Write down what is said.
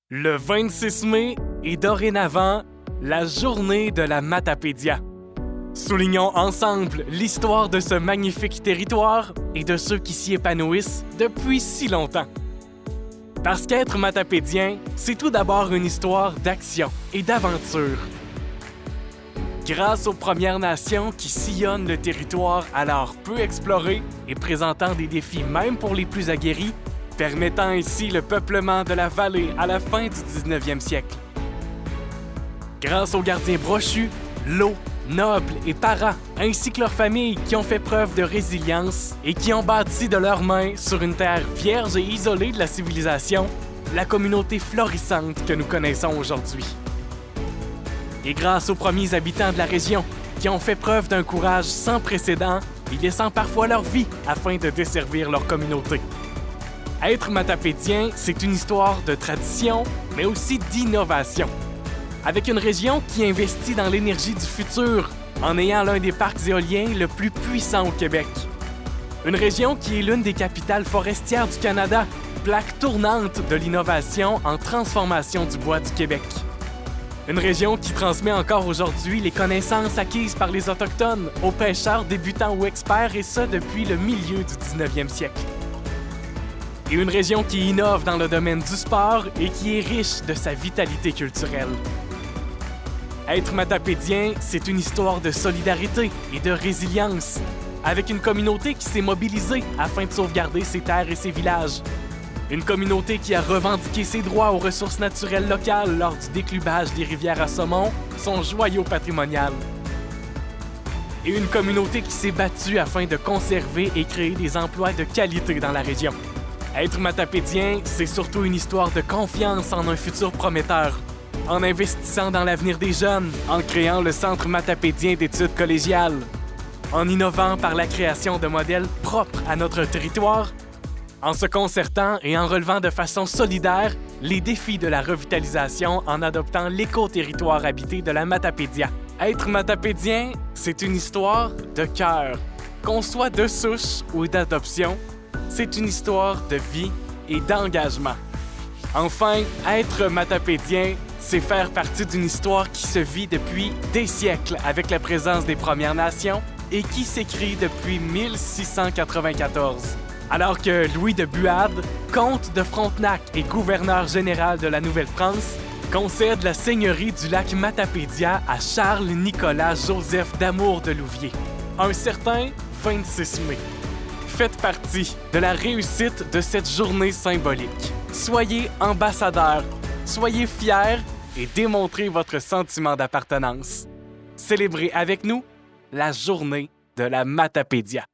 Le 26 mai est dorénavant la journée de la Matapédia. Soulignons ensemble l'histoire de ce magnifique territoire et de ceux qui s'y épanouissent depuis si longtemps. Parce qu'être matapédien, c'est tout d'abord une histoire d'action et d'aventure. Grâce aux Premières Nations qui sillonnent le territoire alors peu exploré et présentant des défis même pour les plus aguerris, permettant ainsi le peuplement de la vallée à la fin du 19e siècle. Grâce aux gardiens brochus, Lots, nobles et parents, ainsi que leurs familles qui ont fait preuve de résilience et qui ont bâti de leurs mains, sur une terre vierge et isolée de la civilisation, la communauté florissante que nous connaissons aujourd'hui. Et grâce aux premiers habitants de la région, qui ont fait preuve d'un courage sans précédent et laissant parfois leur vie afin de desservir leur communauté. Être matapédien, c'est une histoire de tradition, mais aussi d'innovation. Avec une région qui investit dans l'énergie du futur, en ayant l'un des parcs éoliens le plus puissant au Québec. Une région qui est l'une des capitales forestières du Canada, plaque tournante de l'innovation en transformation du bois du Québec. Une région qui transmet encore aujourd'hui les connaissances acquises par les Autochtones aux pêcheurs débutants ou experts, et ça depuis le milieu du 19e siècle. Et une région qui innove dans le domaine du sport et qui est riche de sa vitalité culturelle. Être matapédien, c'est une histoire de solidarité et de résilience, avec une communauté qui s'est mobilisée afin de sauvegarder ses terres et ses villages. Une communauté qui a revendiqué ses droits aux ressources naturelles locales lors du déclubage des rivières à saumon, son joyau patrimonial. Et une communauté qui s'est battue afin de conserver et créer des emplois de qualité dans la région. Être matapédien, c'est surtout une histoire de confiance en un futur prometteur, en investissant dans l'avenir des jeunes, en créant le Centre matapédien d'études collégiales, en innovant par la création de modèles propres à notre territoire, en se concertant et en relevant de façon solidaire les défis de la revitalisation en adoptant l'éco-territoire habité de la Matapédia. Être matapédien, c'est une histoire de cœur. Qu'on soit de souche ou d'adoption, c'est une histoire de vie et d'engagement. Enfin, être matapédien, c'est faire partie d'une histoire qui se vit depuis des siècles avec la présence des Premières Nations et qui s'écrit depuis 1694. Alors que Louis de Buade, comte de Frontenac et gouverneur général de la Nouvelle-France, concède la seigneurie du lac Matapédia à Charles-Nicolas Joseph d'Amour de Louviers, un certain 26 mai. Faites partie de la réussite de cette journée symbolique. Soyez ambassadeurs, soyez fiers et démontrez votre sentiment d'appartenance. Célébrez avec nous la journée de la Matapédia.